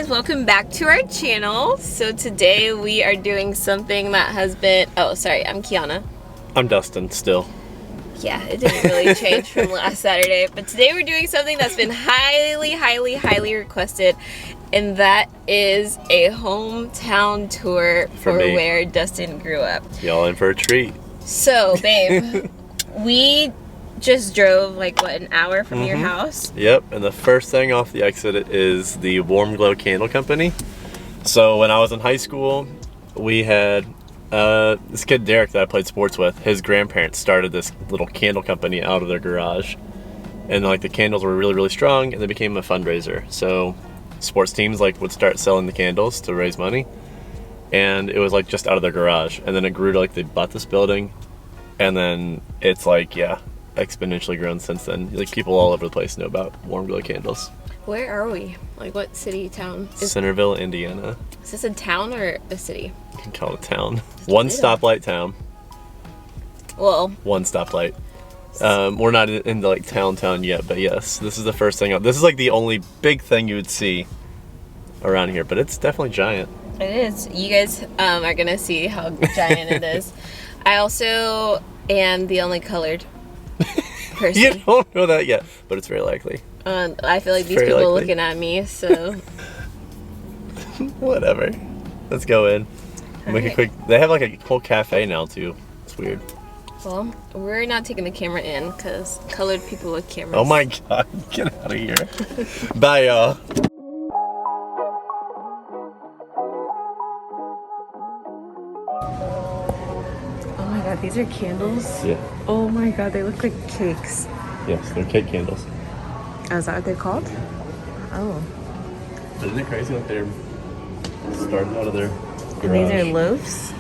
Welcome back to our channel. So today we are doing something that has been, oh sorry, I'm Keanna. I'm Dustin still. Yeah, it didn't really change from last Saturday, but today we're doing something that's been highly requested, and that is a hometown tour for where Dustin grew up. Y'all in for a treat. So babe, we just drove like what, an hour from your house? Yep, and the first thing off the exit is the Warm Glow Candle Company. So when I was in high school, we had this kid Derek that I played sports with. His grandparents started this little candle company out of their garage, and like the candles were really strong, and they became a fundraiser. So sports teams like would start selling the candles to raise money, and it was like just out of their garage, and then it grew to like they bought this building, and then it's like exponentially grown since then. Like people all over the place know about Warm Glow candles. Where are we? Like what city, town? Centerville, Indiana. Is this a town or a city? You can call it a town. One stoplight town. Well, one stoplight. We're not into like town yet, but yes, this is the first thing. This is like the only big thing you would see around here, but it's definitely giant. It is. You guys are gonna see how giant it is. I also am the only colored person. You don't know that yet, but it's very likely. I feel like these people are looking at me, so whatever. Let's go in. Make a quick. They have like a whole cafe now too. It's weird. Well, we're not taking the camera in because colored people with cameras. Oh my god! Get out of here! Bye, y'all. Oh my god, these are candles? Yeah. Oh my god, they look like cakes. Yes, they're cake candles. Oh, is that what they're called? Oh. Isn't it crazy that they're starting out of their garage? And these are loaves?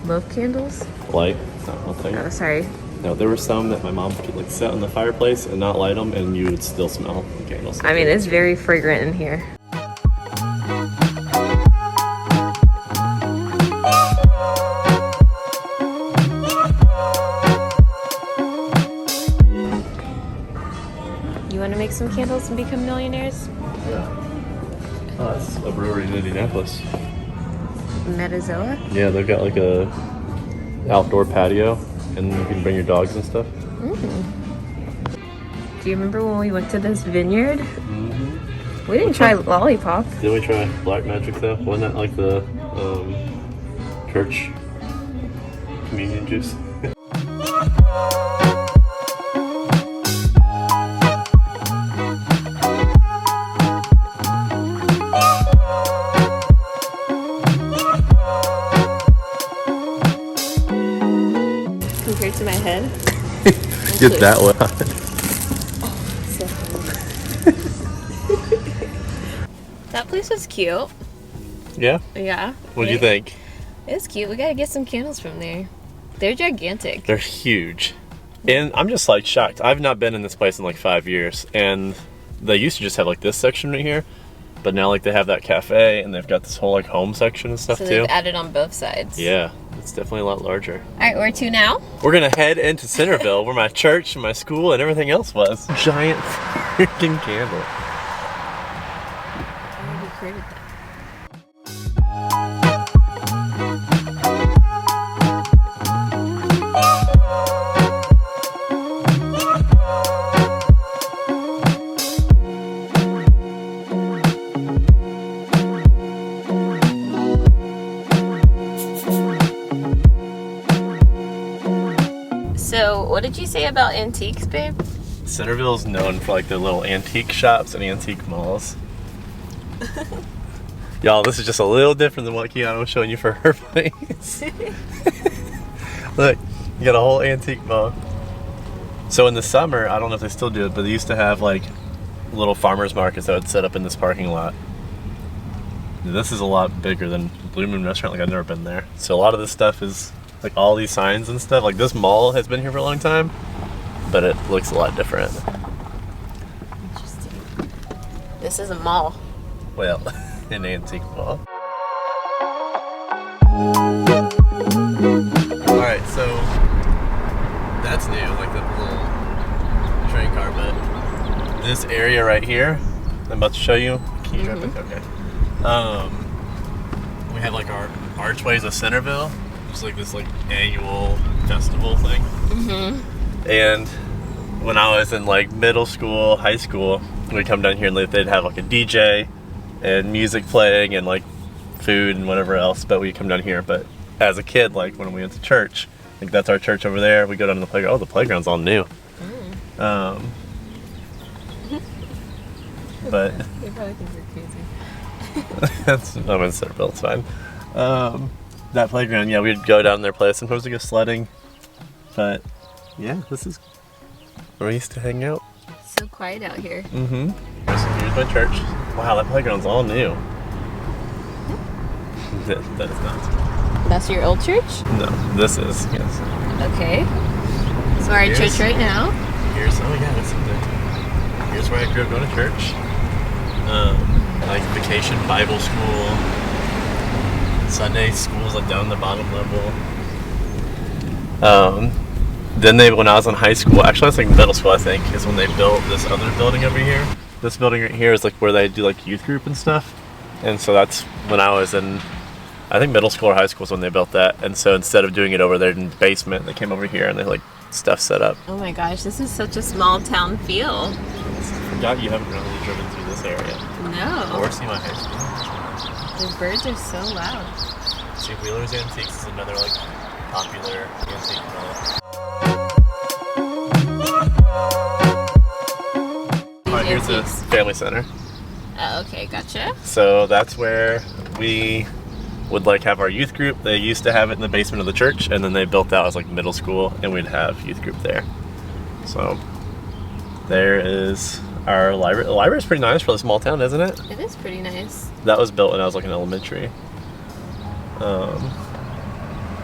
Loaf candles? Light. I'll tell you. Oh, sorry. No, there were some that my mom could like set on the fireplace and not light them, and you would still smell the candles. I mean, it's very fragrant in here. You want to make some candles and become millionaires? Yeah. Oh, it's a brewery in Indianapolis. Metazoa? Yeah, they've got like a outdoor patio, and you can bring your dogs and stuff. Do you remember when we went to this vineyard? We didn't try lollipop. Did we try Black Magic though? Wasn't that like the church communion juice? Compared to my head? Get that one. That place was cute. Yeah? Yeah. What do you think? It's cute. We gotta get some candles from there. They're gigantic. They're huge. And I'm just like shocked. I've not been in this place in like 5 years, and they used to just have like this section right here, but now like they have that cafe and they've got this whole like home section and stuff so too. They've added on both sides. Yeah, it's definitely a lot larger. Alright, where to now? We're gonna head into Centerville where my church and my school and everything else was. Giant freaking candle. I already created that. So, what did you say about antiques, babe? Centerville is known for like their little antique shops and antique malls. Y'all, this is just a little different than what Keanna was showing you for her place. Look, you got a whole antique mall. So in the summer, I don't know if they still do it, but they used to have like little farmers markets that would set up in this parking lot. This is a lot bigger than Blue Moon Restaurant. Like, I've never been there. So a lot of this stuff is like all these signs and stuff. Like, this mall has been here for a long time, but it looks a lot different. Interesting. This is a mall. Well, an antique mall. Alright, so that's new, like the little train car, but this area right here, I'm about to show you. Can you drive it? Okay. We have like our Archways of Centerville, just like this like annual festival thing. And when I was in like middle school, high school, we'd come down here and they'd have like a DJ and music playing and like food and whatever else, but we'd come down here. But as a kid, like when we went to church, like that's our church over there, we go down to the playground. Oh, the playground's all new. But They probably think we're crazy. I'm in Centerville, it's fine. That playground, yeah, we'd go down there, play. Sometimes we go sledding. But yeah, this is where we used to hang out. So quiet out here. So here's my church. Wow, that playground's all new. That is not. That's your old church? No, this is, yes. Okay. So our church right now. Here's, oh yeah, that's something. Here's where I grew up going to church. Like vacation Bible school. Sunday school's like down the bottom level. Then when I was in high school, actually I was like middle school, I think, is when they built this other building over here. This building right here is like where they do like youth group and stuff. And so that's when I was in, I think middle school or high school is when they built that. And so instead of doing it over there in the basement, they came over here and they like stuff set up. Oh my gosh, this is such a small town feel. I forgot you haven't really driven through this area. No. Or seen my high school. The birds are so loud. See, Wheeler's Antiques is another like popular antique mall. Alright, here's the family center. Oh, okay, gotcha. So that's where we would like have our youth group. They used to have it in the basement of the church, and then they built that as like middle school, and we'd have youth group there. So there is our library. The library is pretty nice for a small town, isn't it? It is pretty nice. That was built when I was like in elementary.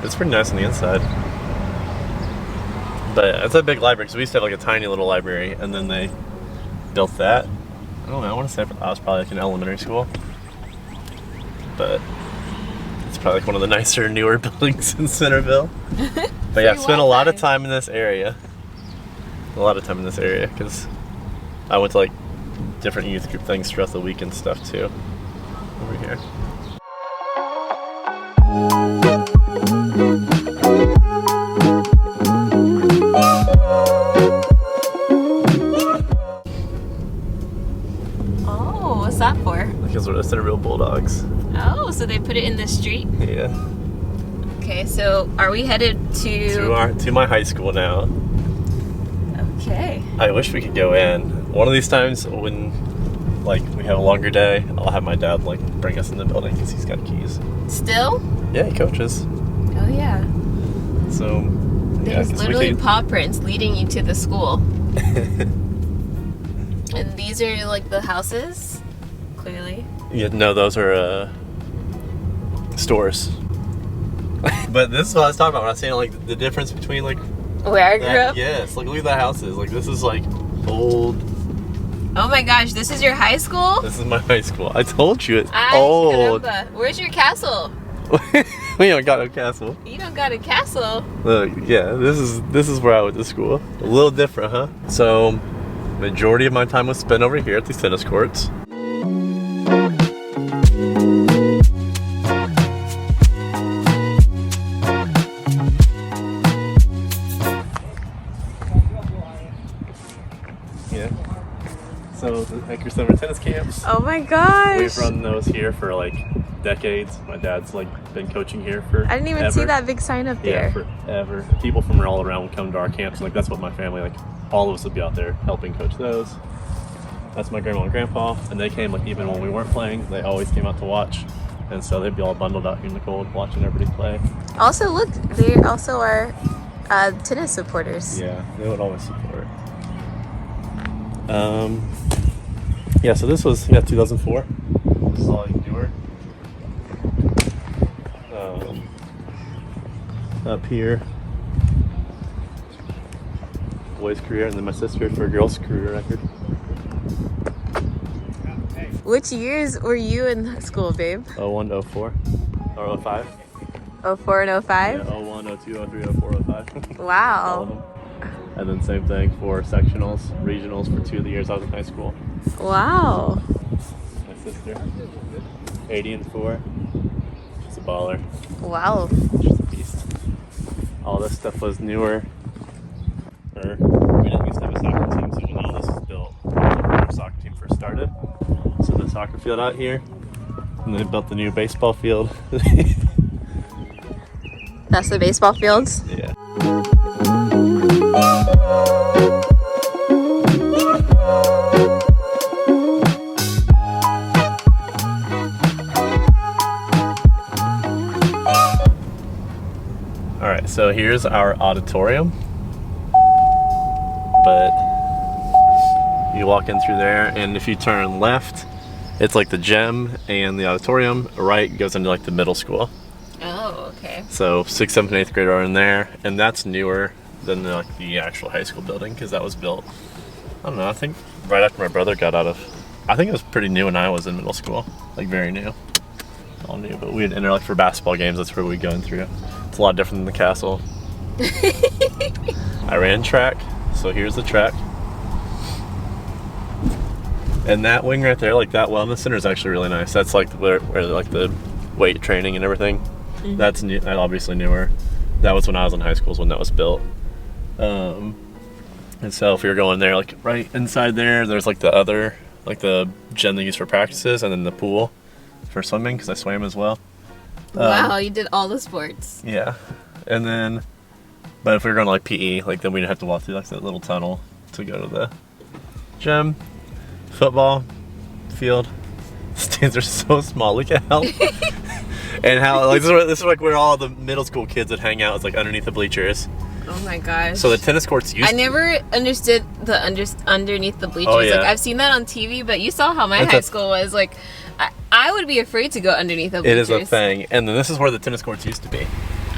It's pretty nice on the inside. But it's a big library, because we used to have like a tiny little library, and then they built that. I don't know, I want to say I was probably like in elementary school. But it's probably like one of the nicer, newer buildings in Centerville. But yeah, I've spent a lot of time in this area. Because I went to like different youth group things throughout the week and stuff too. Over here. Oh, what's that for? Because we're the Centerville Bulldogs. Oh, so they put it in the street? Yeah. Okay, so are we headed To my high school now. Okay. I wish we could go in. One of these times when like we have a longer day, I'll have my dad like bring us in the building because he's got keys. Still? Yeah, he coaches. Oh yeah. So There's literally paw prints leading you to the school. And these are like the houses, clearly. Yeah, no, those are stores. But this is what I was talking about when I was saying like the difference between like where I grew up? Yes, look at that houses. Like this is like old. Oh my gosh, this is your high school? This is my high school. I told you it's old. Caramba. Where's your castle? We don't got a castle. You don't got a castle. Look, yeah, this is where I went to school. A little different, huh? So, majority of my time was spent over here at these tennis courts. Yeah. So the Anchor Summer tennis camps. Oh my gosh. We've run those here for like decades. My dad's like been coaching here for I didn't even see that big sign up there. Yeah, forever. People from all around would come to our camps. Like that's what my family like all of us would be out there helping coach those. That's my grandma and grandpa, and they came like even when we weren't playing. They always came out to watch, and so they'd be all bundled out here in the cold watching everybody play. Also, look, they also are tennis supporters. Yeah, they would always support. Yeah, so this was 2004. This is all newer. Up here, boys' career, and then my sister for a girls' career record. Which years were you in school, babe? 01 to 04 or 05. 04 and 05? Yeah, 01, 02, 03, 04, 05. Wow. All of them. And then same thing for sectionals, regionals for 2 of the years I was in high school. Wow. My sister, 80 and 4. She's a baller. Wow. She's a beast. All this stuff was newer. We didn't used to have a soccer team, so when all this was built, when our soccer team first started. So the soccer field out here, and then they built the new baseball field. That's the baseball fields? Yeah. Alright, so here's our auditorium. But you walk in through there, and if you turn left, it's like the gym and the auditorium. Right goes into like the middle school. Oh, okay. So 6th, 7th, and 8th grade are in there, and that's newer than the actual high school building because that was built, I don't know, I think right after my brother got out of, I think it was pretty new when I was in middle school, like very new. All new, but we'd enter like for basketball games, that's where we'd go in through. It's a lot different than the castle. I ran track, so here's the track. And that wing right there, like that wellness center is actually really nice. That's like where like the weight training and everything. Mm-hmm. That's new, obviously newer. That was when I was in high school is when that was built. And so if you're going there, like right inside there, there's like the other, like the gym they use for practices, and then the pool for swimming because I swam as well. Wow, you did all the sports. Yeah, and then, but if we were going to like PE, like then we'd have to walk through like that little tunnel to go to the gym. Football field stands are so small. Look at how and how like this is like where all the middle school kids would hang out. It's like underneath the bleachers. Oh my gosh. So the tennis courts used I never understood the underneath the bleachers. Oh, yeah. Like I've seen that on TV, but you saw how my high school was. Like I would be afraid to go underneath the bleachers. It is a thing. And then this is where the tennis courts used to be.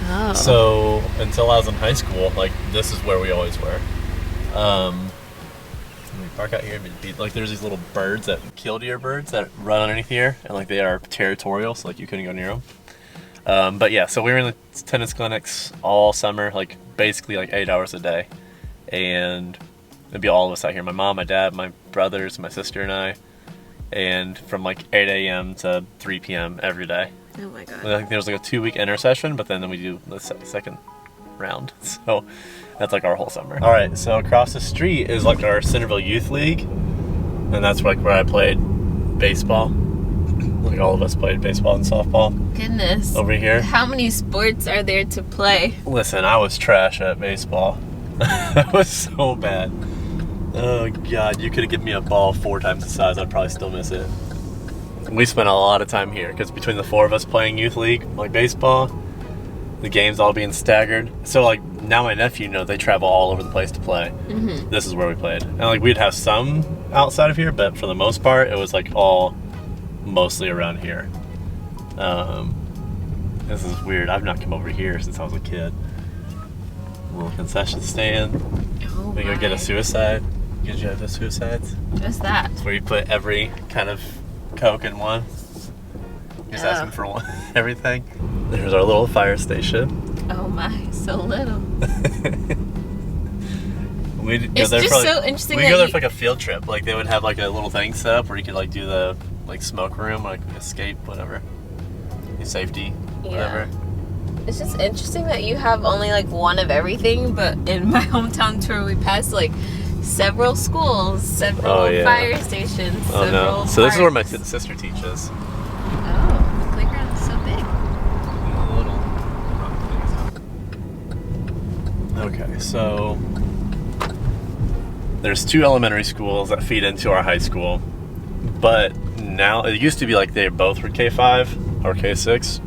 Oh. So until I was in high school, like this is where we always were. We park out here, like there's these little birds, that killdeer birds that run underneath here, and like they are territorial, so like you couldn't go near them. But yeah, so we were in the tennis clinics all summer, like basically like 8 hours a day, and it'd be all of us out here. My mom, my dad, my brothers, my sister, and I, and from like 8 a.m. to 3 p.m. every day. Oh my god. I think there was like a 2-week intersession, but then we do the second round. So that's like our whole summer. All right, so across the street is like our Centerville Youth League, and that's like where I played baseball. Like all of us played baseball and softball. Goodness. Over here. How many sports are there to play? Listen, I was trash at baseball. I was so bad. Oh god, you could have given me a ball 4 times the size, I'd probably still miss it. We spent a lot of time here because between the 4 of us playing youth league, like baseball, the games all being staggered. So like now my nephew, they travel all over the place to play. Mm-hmm. This is where we played. And like we'd have some outside of here, but for the most part, it was like all mostly around here. This is weird. I've not come over here since I was a kid. A little concession stand. Oh We go get a suicide. Did you have the suicides? What's that? It's where you put every kind of Coke in one. Just asking for one, everything. There's our little fire station. Oh my, so little. It's just so interesting. We go there for like a field trip. Like they would have like a little thing set up where you could like do the like smoke room, like escape, whatever, safety, whatever. Yeah. It's just interesting that you have only like one of everything, but in my hometown tour we passed like several schools, several fire stations, several So this is where my parks. sister teaches. Oh, the playground's so big. Okay, so there's 2 elementary schools that feed into our high school, but now it used to be like they both were K5 or K6,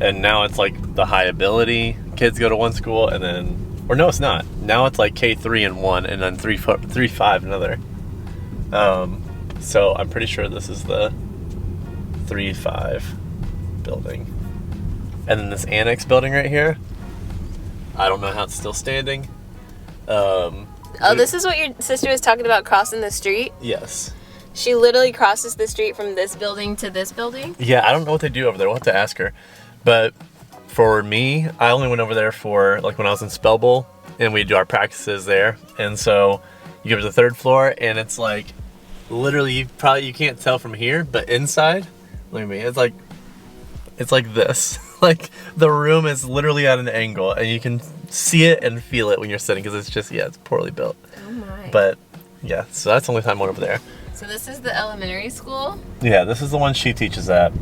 and now it's like the high ability kids go to one school, and then, or no, it's not. Now it's like K3 in one, and then 3-5 another. So I'm pretty sure this is the 3-5 building, and then this annex building right here. I don't know how it's still standing. This is what your sister was talking about, crossing the street? Yes. She literally crosses the street from this building to this building? Yeah, I don't know what they do over there. We'll have to ask her. But for me, I only went over there for, like, when I was in Spell Bowl, and we do our practices there. And so you go to the 3rd floor, and it's like, literally, you can't tell from here, but inside, look at me, it's like this. Like, the room is literally at an angle, and you can see it and feel it when you're sitting, because it's just, it's poorly built. Oh my. But, yeah, so that's the only time I went over there. So this is the elementary school? Yeah, this is the one she teaches at.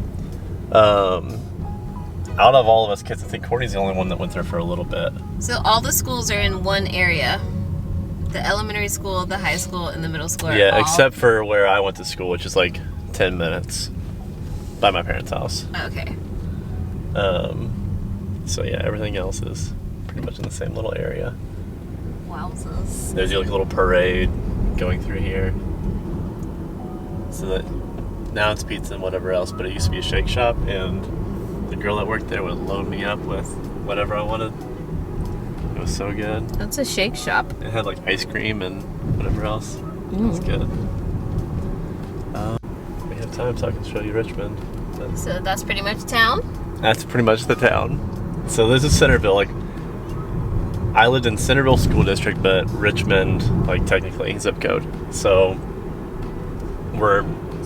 Out of all of us kids, I think Courtney's the only one that went there for a little bit. So all the schools are in one area? The elementary school, the high school, and the middle school are Yeah, all... except for where I went to school, which is like 10 minutes by my parents' house. Okay. So yeah, everything else is pretty much in the same little area. Wowzers. There's like a little parade going through here. So that now it's pizza and whatever else, but it used to be a shake shop, and the girl that worked there would load me up with whatever I wanted. It was so good. That's a shake shop. It had like ice cream and whatever else. It was good. We have time, so I can show you Richmond. So that's pretty much town? That's pretty much the town. So this is Centerville. Like, I lived in Centerville School District, but Richmond, like, technically zip code. So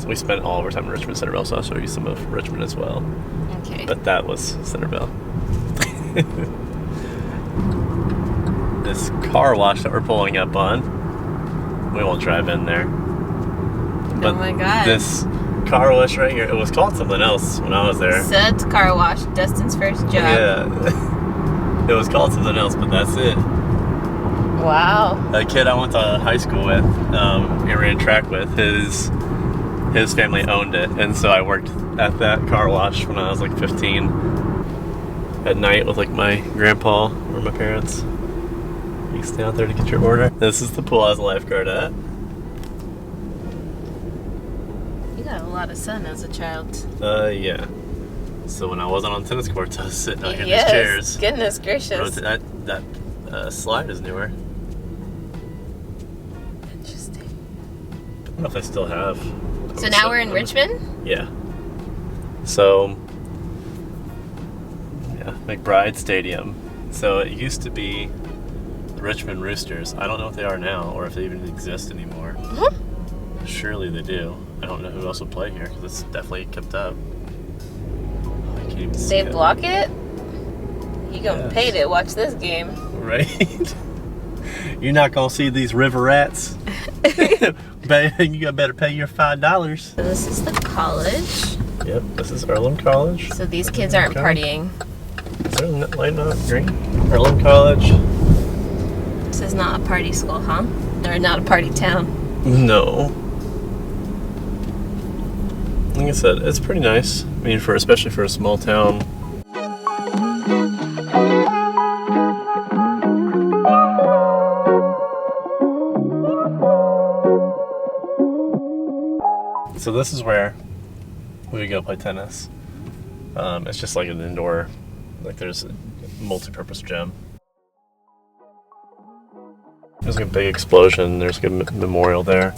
we spent all of our time in Richmond, Centerville, so I'll show you some of Richmond as well. Okay. But that was Centerville. This car wash that we're pulling up on, we won't drive in there. But oh my god. this car wash right here, it was called something else when I was there. Sud's Car Wash, Dustin's first job. Yeah. It was called something else, but that's it. Wow. A kid I went to high school with, and ran track with, his family owned it, and so I worked at that car wash when I was like 15 at night with like my grandpa or my parents. You stay out there to get your order. This is the pool I was a lifeguard at. You got a lot of sun as a child. Yeah. So when I wasn't on tennis courts, I was sitting out here in Yes, these chairs. Goodness gracious. That slide is newer. Interesting. I don't know if I still have. So now we're in Richmond? Yeah. So, yeah, McBride Stadium. So it used to be the Richmond Roosters. I don't know if they are now or if they even exist anymore. Mm-hmm. Surely they do. I don't know who else would play here because it's definitely kept up. I can't even see They it. block it? You gonna Yes. pay to watch this game. Right? You're not gonna see these river rats. You better pay your $5. So this is the college. Yep, this is Earlham College. So these kids aren't partying. Is there a light not green? Earlham College. This is not a party school, huh? Or not a party town. No. Like I said, it's pretty nice. I mean, especially for a small town. So this is where we would go play tennis. It's just like an indoor, like there's a multi-purpose gym. There's like a big explosion. There's like a memorial there.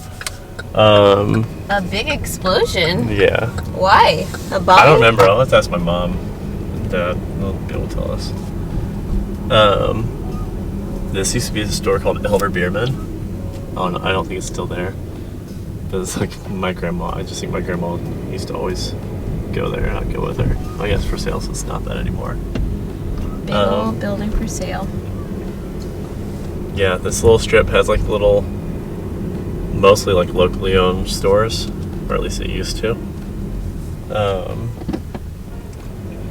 A big explosion? Yeah. Why? A bomb? I don't remember. I'll have to ask my mom and dad. They'll be able to tell us. This used to be a store called Elder Beerman. Oh, no, I don't think it's still there. But it's like my grandma. I just think my grandma used to always go there and I'd go with her. I guess for sale, so it's not that anymore. Big old building for sale. Yeah, this little strip has like little, mostly like locally owned stores, or at least it used to.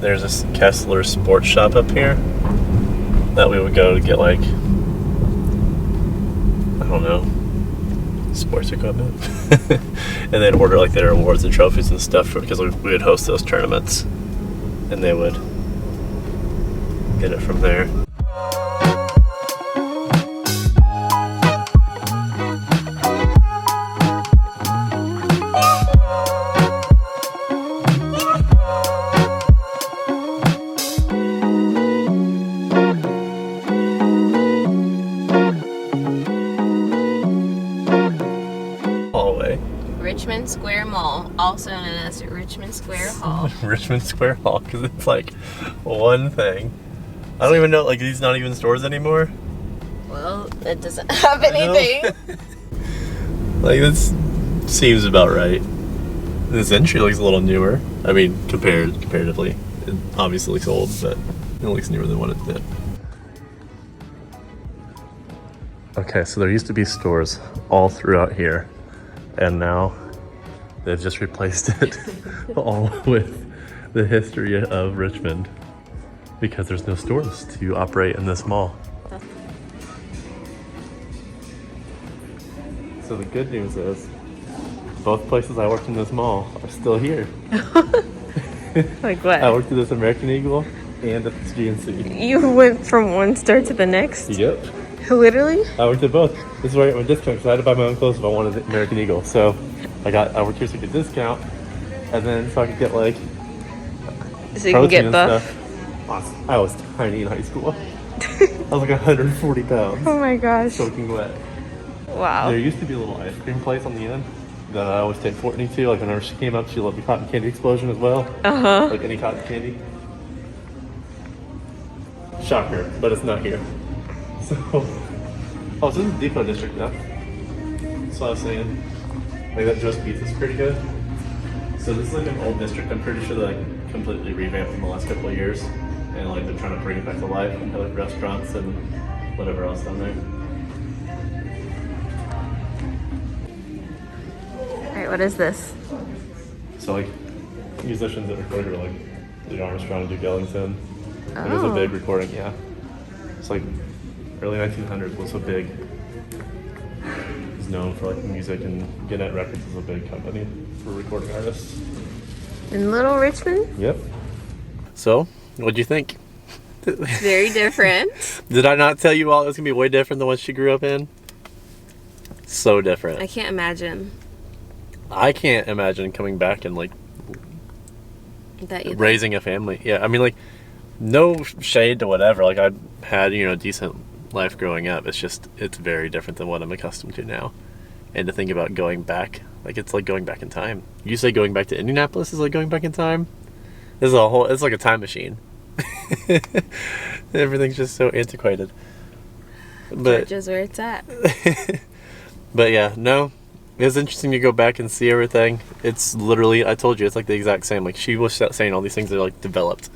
There's this Kessler sports shop up here that we would go to get like, I don't know, sports equipment. And they'd order like their awards and trophies and stuff because we would host those tournaments, and they would get it from there. Richmond Square Mall, also known as Richmond Square Hall. Richmond Square Hall, because it's like one thing. I don't even know, like, these not even stores anymore. Well, it doesn't have anything. Like, this seems about right. This entry looks a little newer. I mean, comparatively. It obviously looks old, but it looks newer than what it did. Okay, so there used to be stores all throughout here, and now they've just replaced it all with the history of Richmond because there's no stores to operate in this mall. So the good news is both places I worked in this mall are still here. Like what? I worked at this American Eagle and at this GNC. You went from one store to the next? Yep. Literally? I worked at both. This is where I got my discount because I had to buy my own clothes if I wanted the American Eagle. So I worked here so I could discount, and then so I could get like so you can get buff. Stuff. I was tiny in high school. I was like 140 pounds. Oh my gosh. Soaking wet. Wow. There used to be a little ice cream place on the end that I always take Courtney to. Like whenever she came up, she loved the cotton candy explosion as well. Like any cotton candy. Shocker, but it's not here. So, this is the Depot District now. That's what I was saying. Like that Joe's Pizza's pretty good. So this is like an old district. I'm pretty sure they like completely revamped in the last couple of years, and like they're trying to bring it back to life and have like restaurants and whatever else down there. All right, what is this? So like musicians that record are like Louis Armstrong, Duke Ellington. Like, it was a big recording, yeah. It's like early 1900s was so big. It's known for like music, and Gannett Records is a big company for recording artists. In Little Richmond? Yep. So, what'd you think? Very different. Did I not tell you all it was gonna be way different than what she grew up in? So different. I can't imagine. I can't imagine coming back and like raising a family. Yeah, I mean like no shade to whatever. Like I had, a decent life growing up. It's just it's very different than what I'm accustomed to now. And to think about going back, like it's like going back in time. You say going back to Indianapolis is like going back in time? It's like a time machine. Everything's just so antiquated. But Georgia's where it's at. But yeah, no. It was interesting to go back and see everything. It's literally, I told you, it's like the exact same. Like she was saying all these things that are like developed.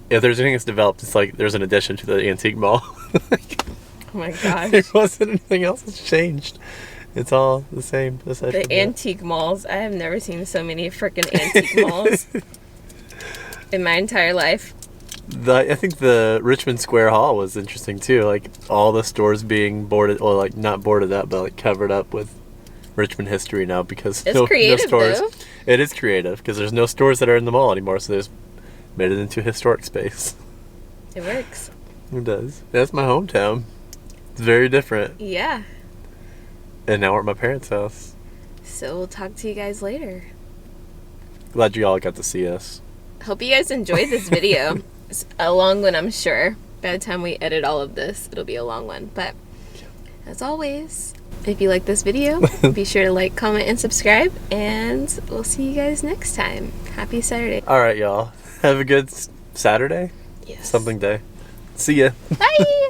If there's anything that's developed, it's like there's an addition to the antique mall. Oh my gosh. There wasn't anything else that's changed. It's all the same. The antique malls. I have never seen so many freaking antique malls in my entire life. I think the Richmond Square Hall was interesting too. Like all the stores being boarded, or like not boarded up, but like covered up with Richmond history now because it's creative, no stores. Though. It is creative because there's no stores that are in the mall anymore, so there's made it into a historic space. It works. It does. That's my hometown. It's very different. Yeah. And now we're at my parents' house. So we'll talk to you guys later. Glad you all got to see us. Hope you guys enjoyed this video. It's a long one, I'm sure. By the time we edit all of this, it'll be a long one. But as always, if you like this video, be sure to like, comment, and subscribe. And we'll see you guys next time. Happy Saturday. All right, y'all. Have a good Saturday? Yes. Something day. See ya. Bye.